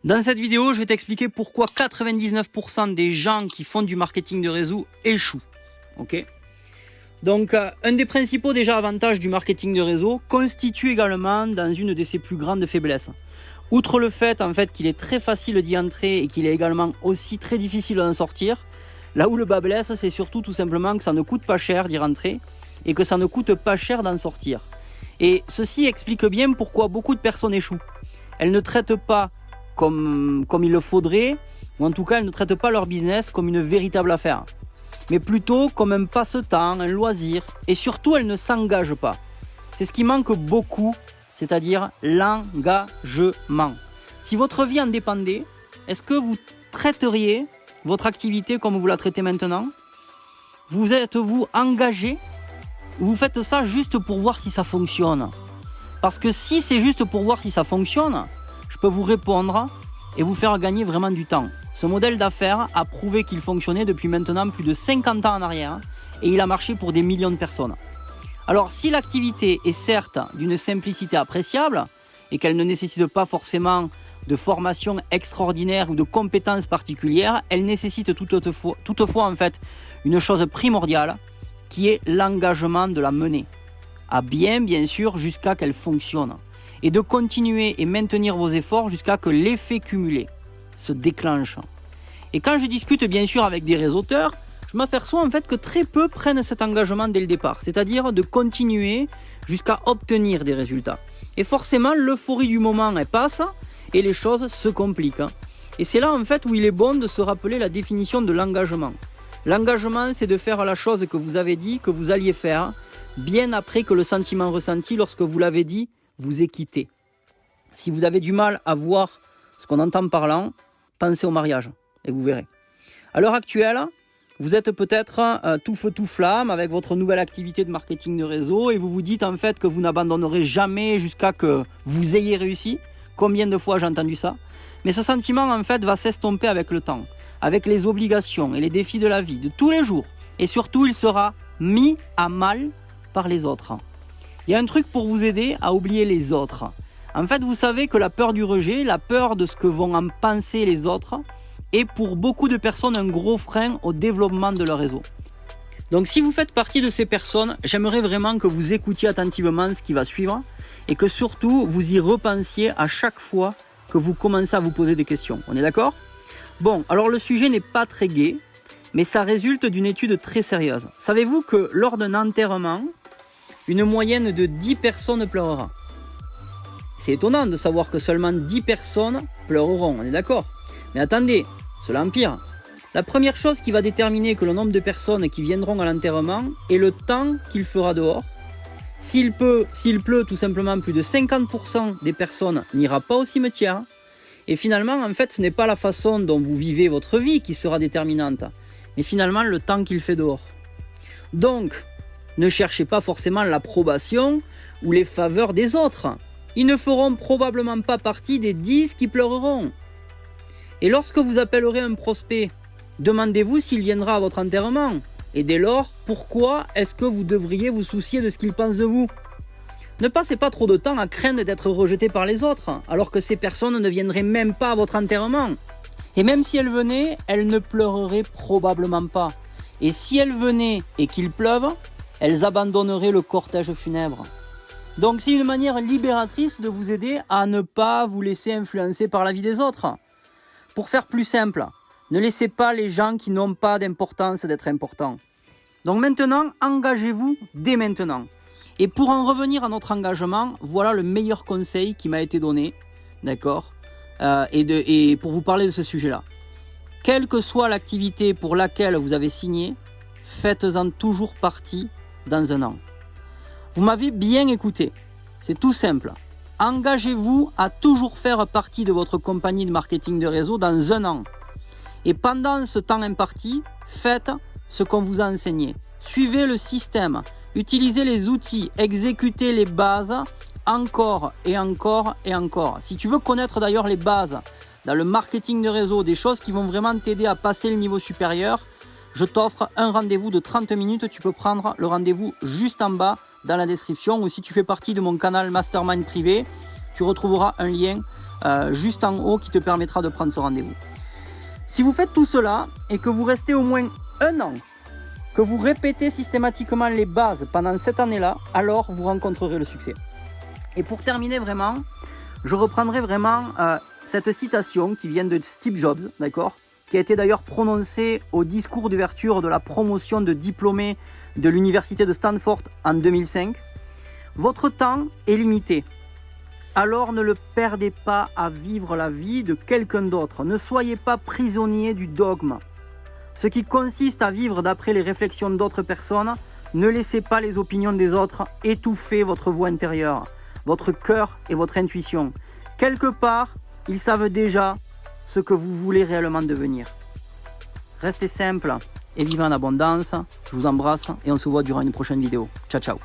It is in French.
Dans cette vidéo, je vais t'expliquer pourquoi 99% des gens qui font du marketing de réseau échouent. Ok ? Donc, un des principaux avantages du marketing de réseau constitue également dans une de ses plus grandes faiblesses. Outre le fait qu'il est très facile d'y entrer et qu'il est également aussi très difficile d'en sortir, là où le bas blesse, c'est surtout tout simplement que ça ne coûte pas cher d'y rentrer et que ça ne coûte pas cher d'en sortir. Et ceci explique bien pourquoi beaucoup de personnes échouent. Elles ne traitent pas comme il le faudrait, ou en tout cas elles ne traitent pas leur business comme une véritable affaire, mais plutôt comme un passe-temps, un loisir, et surtout elles ne s'engagent pas. C'est ce qui manque beaucoup, c'est-à-dire l'engagement. Si votre vie en dépendait, est-ce que vous traiteriez votre activité comme vous la traitez maintenant ? Vous êtes-vous engagé ou vous faites ça juste pour voir si ça fonctionne ? Parce que si c'est juste pour voir si ça fonctionne, je peux vous répondre et vous faire gagner vraiment du temps. Ce modèle d'affaires a prouvé qu'il fonctionnait depuis maintenant plus de 50 ans en arrière et il a marché pour des millions de personnes. Alors si l'activité est certes d'une simplicité appréciable et qu'elle ne nécessite pas forcément de formation extraordinaire ou de compétences particulières, elle nécessite toutefois une chose primordiale qui est l'engagement de la mener. À bien sûr jusqu'à qu'elle fonctionne. Et de continuer et maintenir vos efforts jusqu'à que l'effet cumulé se déclenche. Et quand je discute bien sûr avec des réseauteurs, je m'aperçois que très peu prennent cet engagement dès le départ, c'est-à-dire de continuer jusqu'à obtenir des résultats. Et forcément, l'euphorie du moment elle passe et les choses se compliquent. Et c'est là où il est bon de se rappeler la définition de l'engagement. L'engagement, c'est de faire la chose que vous avez dit que vous alliez faire, bien après que le sentiment ressenti lorsque vous l'avez dit vous ait quitté. Si vous avez du mal à voir ce qu'on entend par là, pensez au mariage et vous verrez. À l'heure actuelle, vous êtes peut-être tout feu tout flamme avec votre nouvelle activité de marketing de réseau et vous vous dites que vous n'abandonnerez jamais jusqu'à que vous ayez réussi. Combien de fois j'ai entendu ça ? Mais ce sentiment va s'estomper avec le temps, avec les obligations et les défis de la vie de tous les jours. Et surtout, il sera mis à mal par les autres. Il y a un truc pour vous aider à oublier les autres. Vous savez que la peur du rejet, la peur de ce que vont en penser les autres, est pour beaucoup de personnes un gros frein au développement de leur réseau. Donc si vous faites partie de ces personnes, j'aimerais vraiment que vous écoutiez attentivement ce qui va suivre et que surtout vous y repensiez à chaque fois que vous commencez à vous poser des questions. On est d'accord ? Bon, alors le sujet n'est pas très gai, mais ça résulte d'une étude très sérieuse. Savez-vous que lors d'un enterrement, une moyenne de 10 personnes pleurera ? C'est étonnant de savoir que seulement 10 personnes pleureront, on est d'accord ? Mais attendez, cela empire. La première chose qui va déterminer que le nombre de personnes qui viendront à l'enterrement est le temps qu'il fera dehors. S'il pleut tout simplement, plus de 50% des personnes n'ira pas au cimetière. Et finalement, ce n'est pas la façon dont vous vivez votre vie qui sera déterminante, mais finalement le temps qu'il fait dehors. Donc, ne cherchez pas forcément l'approbation ou les faveurs des autres. Ils ne feront probablement pas partie des 10 qui pleureront. Et lorsque vous appellerez un prospect, demandez-vous s'il viendra à votre enterrement. Et dès lors, pourquoi est-ce que vous devriez vous soucier de ce qu'il pense de vous ? Ne passez pas trop de temps à craindre d'être rejeté par les autres, alors que ces personnes ne viendraient même pas à votre enterrement. Et même si elles venaient, elles ne pleureraient probablement pas. Et si elles venaient et qu'il pleuve, elles abandonneraient le cortège funèbre. Donc c'est une manière libératrice de vous aider à ne pas vous laisser influencer par la vie des autres. Pour faire plus simple, ne laissez pas les gens qui n'ont pas d'importance d'être importants. Donc maintenant, engagez-vous dès maintenant. Et pour en revenir à notre engagement, voilà le meilleur conseil qui m'a été donné, d'accord, et pour vous parler de ce sujet-là. Quelle que soit l'activité pour laquelle vous avez signé, faites-en toujours partie dans un an. Vous m'avez bien écouté, c'est tout simple. Engagez-vous à toujours faire partie de votre compagnie de marketing de réseau dans un an. Et pendant ce temps imparti, faites ce qu'on vous a enseigné. Suivez le système, utilisez les outils, exécutez les bases encore et encore et encore. Si tu veux connaître d'ailleurs les bases dans le marketing de réseau, des choses qui vont vraiment t'aider à passer le niveau supérieur, je t'offre un rendez-vous de 30 minutes. Tu peux prendre le rendez-vous juste en bas dans la description, ou si tu fais partie de mon canal Mastermind privé, tu retrouveras un lien juste en haut qui te permettra de prendre ce rendez-vous. Si vous faites tout cela et que vous restez au moins 1 an, que vous répétez systématiquement les bases pendant cette année-là, alors vous rencontrerez le succès. Et pour terminer vraiment, je reprendrai vraiment cette citation qui vient de Steve Jobs, d'accord, qui a été d'ailleurs prononcée au discours d'ouverture de la promotion de diplômés de l'université de Stanford en 2005. Votre temps est limité. Alors ne le perdez pas à vivre la vie de quelqu'un d'autre. Ne soyez pas prisonnier du dogme. Ce qui consiste à vivre d'après les réflexions d'autres personnes, ne laissez pas les opinions des autres étouffer votre voix intérieure, votre cœur et votre intuition. Quelque part, ils savent déjà ce que vous voulez réellement devenir. Restez simple et vivez en abondance. Je vous embrasse et on se voit durant une prochaine vidéo. Ciao, ciao.